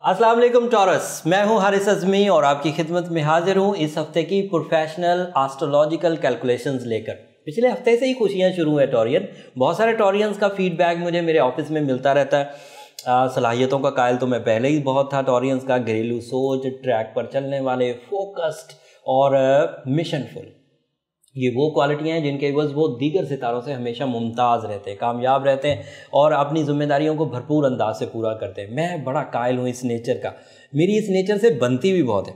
السلام علیکم ٹورس، میں ہوں حارث اعظمی اور آپ کی خدمت میں حاضر ہوں اس ہفتے کی پروفیشنل آسٹرولوجیکل کیلکولیشنز لے کر۔ پچھلے ہفتے سے ہی خوشیاں شروع ہیں ٹورین، بہت سارے ٹورینز کا فیڈ بیک مجھے میرے آفس میں ملتا رہتا ہے۔ صلاحیتوں کا قائل تو میں پہلے ہی بہت تھا ٹورینز کا، گھریلو سوچ، ٹریک پر چلنے والے، فوکسڈ اور مشن فل، یہ وہ کوالٹیاں ہیں جن کے عوض وہ دیگر ستاروں سے ہمیشہ ممتاز رہتے ہیں، کامیاب رہتے ہیں اور اپنی ذمہ داریوں کو بھرپور انداز سے پورا کرتے ہیں۔ میں بڑا قائل ہوں اس نیچر کا، میری اس نیچر سے بنتی بھی بہت ہے۔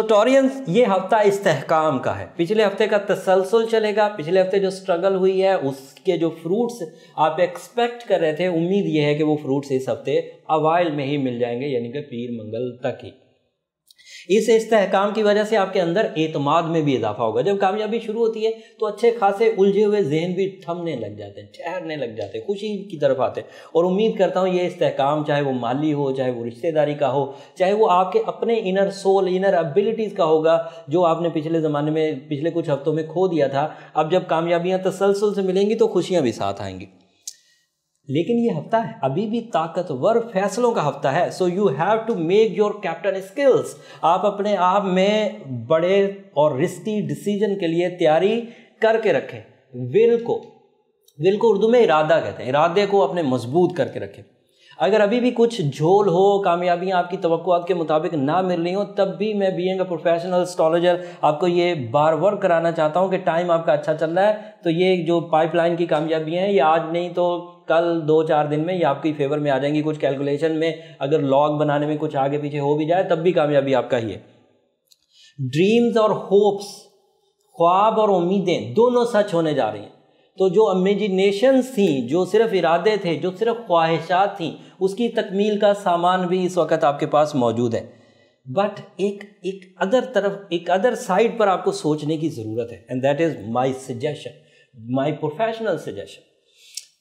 ٹورینز، یہ ہفتہ استحکام کا ہے، پچھلے ہفتے کا تسلسل چلے گا۔ پچھلے ہفتے جو سٹرگل ہوئی ہے اس کے جو فروٹس آپ ایکسپیکٹ کر رہے تھے، امید یہ ہے کہ وہ فروٹس اس ہفتے اوائل میں ہی مل جائیں گے، یعنی کہ پیر منگل تک ہی۔ اس استحکام کی وجہ سے آپ کے اندر اعتماد میں بھی اضافہ ہوگا۔ جب کامیابی شروع ہوتی ہے تو اچھے خاصے الجھے ہوئے ذہن بھی تھمنے لگ جاتے ہیں، ٹھہرنے لگ جاتے ہیں، خوشی کی طرف آتے ہیں۔ اور امید کرتا ہوں یہ استحکام، چاہے وہ مالی ہو، چاہے وہ رشتہ داری کا ہو، چاہے وہ آپ کے اپنے انر سول، انر ابیلٹیز کا ہوگا، جو آپ نے پچھلے زمانے میں، پچھلے کچھ ہفتوں میں کھو دیا تھا، اب جب کامیابیاں تسلسل سے ملیں گی تو خوشیاں بھی ساتھ آئیں گی۔ لیکن یہ ہفتہ ہے ابھی بھی طاقتور فیصلوں کا ہفتہ ہے۔ So you have to make your captain skills. آپ اپنے آپ میں بڑے اور رسکی ڈیسیجن کے لیے تیاری کر کے رکھیں۔ ول کو اردو میں ارادہ کہتے ہیں، ارادے کو اپنے مضبوط کر کے رکھیں۔ اگر ابھی بھی کچھ جھول ہو، کامیابیاں آپ کی توقعات کے مطابق نہ مل رہی ہوں، تب بھی میں بینگ اے پروفیشنل اسٹرالوجر آپ کو یہ بار ورک کرانا چاہتا ہوں کہ ٹائم آپ کا اچھا چل رہا ہے تو یہ جو پائپ لائن کی کامیابیاں ہیں، یہ آج نہیں تو کل 2-4 دن میں یہ آپ کی فیور میں آ جائیں گی۔ کچھ کیلکولیشن میں اگر لاگ بنانے میں کچھ آگے پیچھے ہو بھی جائے تب بھی کامیابی آپ کا ہی ہے۔ ڈریمز اور ہوپس، خواب اور امیدیں دونوں سچ ہونے جا رہی ہیں۔ تو جو امیجینیشنز تھیں، جو صرف ارادے تھے، جو صرف خواہشات تھیں، اس کی تکمیل کا سامان بھی اس وقت آپ کے پاس موجود ہے۔ بٹ ایک ادر سائڈ پر آپ کو سوچنے کی ضرورت ہے، and that is my suggestion, my professional suggestion.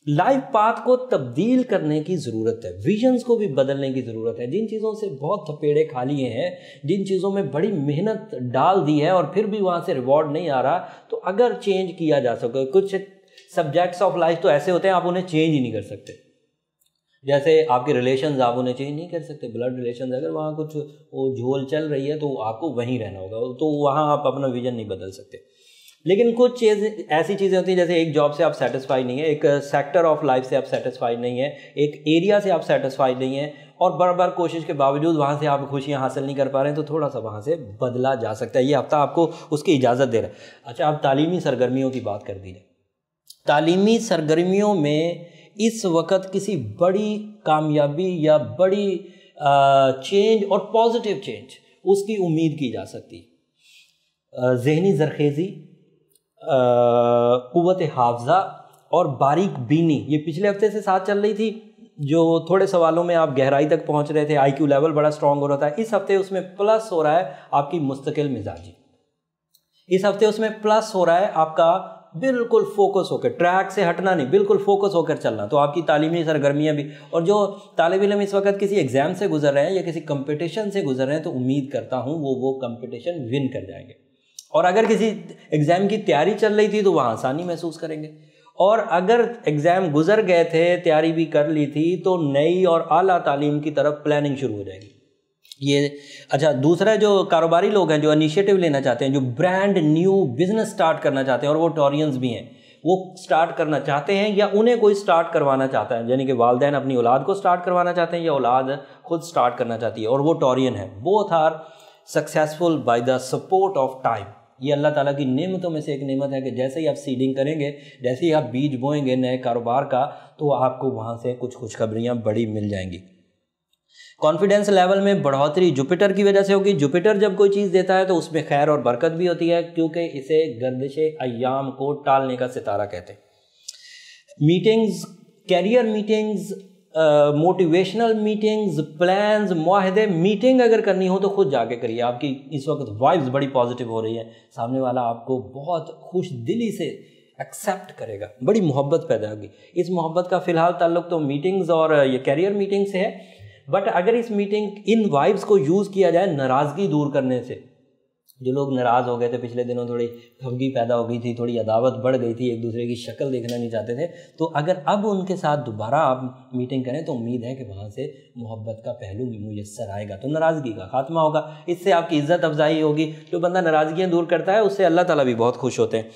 Life path کو تبدیل کرنے کی ضرورت ہے، ویژنز کو بھی بدلنے کی ضرورت ہے۔ جن چیزوں سے بہت تھپیڑے کھا لیے ہیں، جن چیزوں میں بڑی محنت ڈال دی ہے اور پھر بھی وہاں سے ریوارڈ نہیں آ رہا، تو اگر چینج کیا جا سکے، کچھ سبجیکٹس آف لائف تو ایسے ہوتے ہیں آپ انہیں چینج ہی نہیں کر سکتے۔ جیسے آپ کے ریلیشنز، آپ انہیں چینج نہیں کر سکتے، بلڈ ریلیشنز، اگر وہاں کچھ وہ جھول چل رہی ہے تو آپ کو وہیں رہنا ہوگا، تو وہاں آپ اپنا ویژن نہیں بدل سکتے۔ لیکن کچھ ایسی چیزیں ہوتی ہیں، جیسے ایک جاب سے آپ سیٹسفائی نہیں ہیں، ایک سیکٹر آف لائف سے آپ سیٹسفائی نہیں ہیں، ایک ایریا سے آپ سیٹسفائی نہیں ہیں، اور بار بار کوشش کے باوجود وہاں سے آپ خوشیاں حاصل نہیں کر پا رہے ہیں، تو تھوڑا سا وہاں سے بدلا جا سکتا ہے۔ یہ ہفتہ آپ کو اس کی اجازت دے رہا ہے۔ اچھا، اب تعلیمی سرگرمیوں کی بات کر دی جائے۔ تعلیمی سرگرمیوں میں اس وقت کسی بڑی کامیابی یا بڑی چینج اور پازیٹیو چینج اس کی امید کی جا سکتی ہے۔ ذہنی زرخیزی، قوت حافظہ اور باریک بینی، یہ پچھلے ہفتے سے ساتھ چل رہی تھی، جو تھوڑے سوالوں میں آپ گہرائی تک پہنچ رہے تھے، آئی کیو لیول بڑا سٹرونگ ہو رہا تھا۔ اس ہفتے اس میں پلس ہو رہا ہے آپ کی مستقل مزاجی، اس ہفتے اس میں پلس ہو رہا ہے آپ کا بالکل فوکس ہو کر، ٹریک سے ہٹنا نہیں، بالکل فوکس ہو کر چلنا۔ تو آپ کی تعلیمی سرگرمیاں بھی، اور جو طالب علم اس وقت کسی ایگزام سے گزر رہے ہیں یا کسی کمپٹیشن سے گزر رہے ہیں، تو امید کرتا ہوں وہ کمپٹیشن ون کر جائیں گے۔ اور اگر کسی ایگزام کی تیاری چل رہی تھی تو وہاں آسانی محسوس کریں گے، اور اگر ایگزام گزر گئے تھے، تیاری بھی کر لی تھی، تو نئی اور اعلیٰ تعلیم کی طرف پلاننگ شروع ہو جائے گی۔ یہ اچھا، دوسرا جو کاروباری لوگ ہیں، جو انیشیٹو لینا چاہتے ہیں، جو برانڈ نیو بزنس سٹارٹ کرنا چاہتے ہیں، اور وہ ٹورینز بھی ہیں، وہ سٹارٹ کرنا چاہتے ہیں یا انہیں کوئی سٹارٹ کروانا چاہتا ہے، یعنی کہ والدین اپنی اولاد کو سٹارٹ کروانا چاہتے ہیں یا اولاد خود سٹارٹ کرنا چاہتی ہے، اور وہ ٹورین ہے۔ Both are successful by the support of time. یہ اللہ تعالیٰ کی نعمتوں میں سے ایک نعمت ہے کہ جیسے ہی آپ سیڈنگ کریں گے، جیسے ہی آپ بیج بوئیں گے نئے کاروبار کا، تو آپ کو وہاں سے کچھ خوشخبریاں بڑی مل جائیں گی۔ کانفیڈنس لیول میں بڑھوتری جوپیٹر کی وجہ سے ہوگی۔ جوپیٹر جب کوئی چیز دیتا ہے تو اس میں خیر اور برکت بھی ہوتی ہے، کیونکہ اسے گردش ایام کو ٹالنے کا ستارہ کہتے ہیں۔ Meetings, career meetings, motivational meetings, plans, معاہدے، میٹنگ اگر کرنی ہو تو خود جا کے کریے۔ آپ کی اس وقت وائبز بڑی پازیٹیو ہو رہی ہیں، سامنے والا آپ کو بہت خوش دلی سے ایکسیپٹ کرے گا، بڑی محبت پیدا ہوگی۔ اس محبت کا فی الحال تعلق تو میٹنگز اور یہ کیریئر میٹنگ سے ہے، بٹ اگر اس میٹنگ ان وائبز کو یوز کیا جائے ناراضگی دور کرنے سے، جو لوگ ناراض ہو گئے تھے پچھلے دنوں، تھوڑی خفگی پیدا ہو گئی تھی، تھوڑی عداوت بڑھ گئی تھی، ایک دوسرے کی شکل دیکھنا نہیں چاہتے تھے، تو اگر اب ان کے ساتھ دوبارہ آپ میٹنگ کریں تو امید ہے کہ وہاں سے محبت کا پہلو میسر آئے گا، تو ناراضگی کا خاتمہ ہوگا، اس سے آپ کی عزت افزائی ہوگی۔ جو بندہ ناراضگیاں دور کرتا ہے اس سے اللہ تعالیٰ بھی بہت خوش ہوتے ہیں۔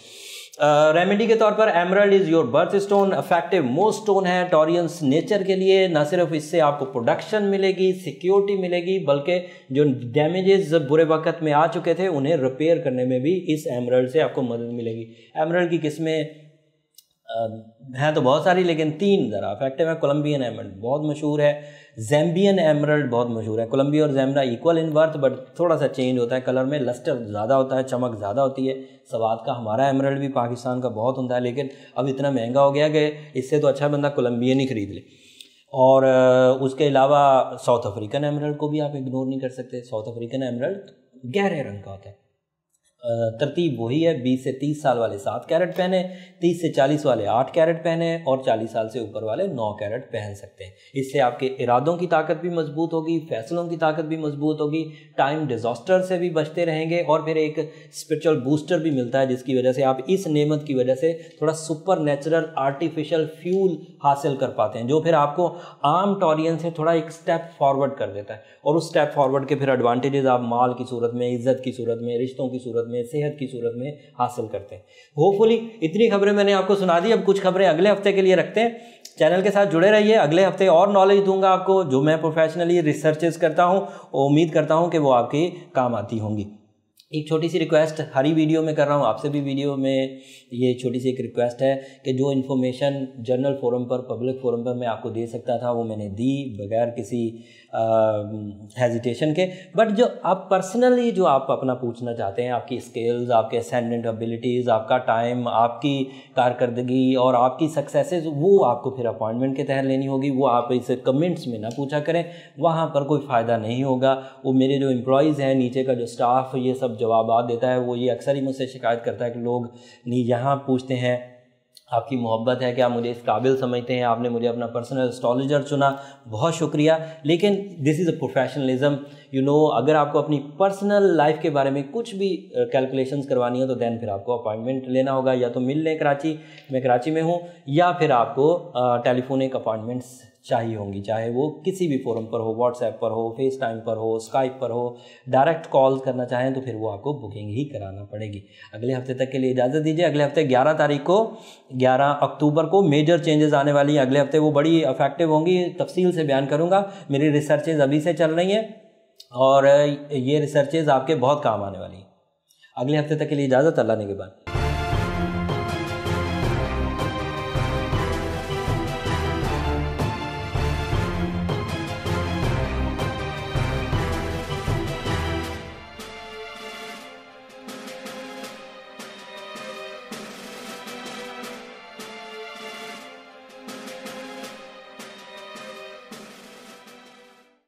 ریمیڈی کے طور پر emerald is your birthstone, effective most stone ہے ٹورینس نیچر کے لیے۔ نہ صرف اس سے آپ کو پروڈکشن ملے گی، سیکیورٹی ملے گی، بلکہ جو ڈیمیجز برے وقت میں آ چکے تھے انہیں ریپیئر کرنے میں بھی اس ایمرلڈ سے آپ کو مدد ملے گی۔ ایمرلڈ کی قسمیں ہیں تو بہت ساری، لیکن 3 ذرا افیکٹو ہے۔ کولمبین ایمرلڈ بہت مشہور ہے، زیمبین ایمرلڈ بہت مشہور ہے۔ کولمبیا اور زیمبا ایکول ان ورتھ، بٹ تھوڑا سا چینج ہوتا ہے کلر میں، لسٹر زیادہ ہوتا ہے، چمک زیادہ ہوتی ہے۔ سواد کا ہمارا ایمرلڈ بھی پاکستان کا بہت عمدہ ہے، لیکن اب اتنا مہنگا ہو گیا کہ اس سے تو اچھا بندہ کولمبین ہی خرید لے۔ اور اس کے علاوہ ساؤتھ افریقن ایمرلڈ کو بھی آپ اگنور نہیں کر سکتے۔ ساؤتھ افریقن ایمرلڈ گہرے رنگ کا ہوتا ہے، ترتیب وہی ہے، 20 سے 30 سال والے 7 کیرٹ پہنے، 30 سے 40 والے 8 کیرٹ پہنے، اور 40 سال سے اوپر والے 9 کیرٹ پہن سکتے ہیں۔ اس سے آپ کے ارادوں کی طاقت بھی مضبوط ہوگی، فیصلوں کی طاقت بھی مضبوط ہوگی، ٹائم ڈیزاسٹر سے بھی بچتے رہیں گے، اور پھر ایک اسپرچل بوسٹر بھی ملتا ہے جس کی وجہ سے آپ اس نعمت کی وجہ سے تھوڑا سپر نیچرل آرٹیفیشل فیول حاصل کر پاتے ہیں، جو پھر آپ کو عام ٹورین سے تھوڑا ایک سٹیپ فارورڈ کر دیتا ہے، اور اس سٹیپ فارورڈ کے پھر ایڈوانٹیجز آپ مال کی صورت میں، عزت کی صورت میں، رشتوں کی صورت میں، صحت کی صورت میں حاصل کرتے ہیں۔ ہوپ فلی اتنی خبریں میں نے آپ کو سنا دی، اب کچھ خبریں اگلے ہفتے کے لیے رکھتے ہیں۔ چینل کے ساتھ جڑے رہیے، اگلے ہفتے اور نالج دوں گا آپ کو جو میں پروفیشنلی ریسرچز کرتا ہوں، امید کرتا ہوں کہ وہ آپ کے کام آتی ہوں گی۔ ایک چھوٹی سی ریکویسٹ ہر ہی ویڈیو میں کر رہا ہوں، آپ سے بھی ویڈیو میں یہ چھوٹی سی ایک ریکویسٹ ہے کہ جو انفارمیشن جنرل فورم پر، پبلک فورم پر میں آپ کو دے سکتا تھا وہ میں نے دی بغیر کسی ہیزیٹیشن کے، بٹ جو آپ پرسنلی جو آپ اپنا پوچھنا چاہتے ہیں، آپ کی اسکلز، آپ کے اسینڈنٹ ابیلٹیز، آپ کا ٹائم، آپ کی کارکردگی اور آپ کی سکسیسز، وہ آپ کو پھر اپوائنٹمنٹ کے تحت لینی ہوگی، وہ آپ اسے کمنٹس میں نہ پوچھا کریں، وہاں پر کوئی فائدہ نہیں ہوگا۔ وہ میرے جو امپلائیز ہیں، نیچے کا جو سٹاف یہ سب جوابات دیتا ہے، وہ یہ اکثر ہی مجھ سے شکایت کرتا ہے کہ لوگ یہاں پوچھتے ہیں آپ کی محبت ہے کہ آپ مجھے اس قابل سمجھتے ہیں، آپ نے مجھے اپنا پرسنل اسٹرالوجر چنا، بہت شکریہ، لیکن دس از اے پروفیشنلزم، اگر آپ کو اپنی پرسنل لائف کے بارے میں کچھ بھی کیلکولیشنز کروانی ہے تو دین پھر آپ کو اپائنٹمنٹ لینا ہوگا، یا تو مل لیں کراچی، میں کراچی میں ہوں، یا پھر آپ کو ٹیلی فونک اپائنٹمنٹس چاہیے ہوں گی، چاہے وہ کسی بھی فورم پر ہو، واٹس ایپ پر ہو، فیس ٹائم پر ہو، اسکائپ پر ہو، ڈائریکٹ کال کرنا چاہیں تو پھر وہ آپ کو بکنگ ہی کرانا پڑے گی۔ اگلے ہفتے تک کے لیے اجازت دیجیے، اگلے ہفتے 11 اکتوبر کو میجر چینجز آنے والی ہیں، اگلے ہفتے وہ بڑی افیکٹو ہوں گی، تفصیل سے بیان کروں گا، میری ریسرچز ابھی سے چل رہی ہیں اور یہ ریسرچز آپ کے بہت کام آنے والی ہیں۔ اگلے ہفتے تک کے لیے اجازت، اللہ نے کے بعد۔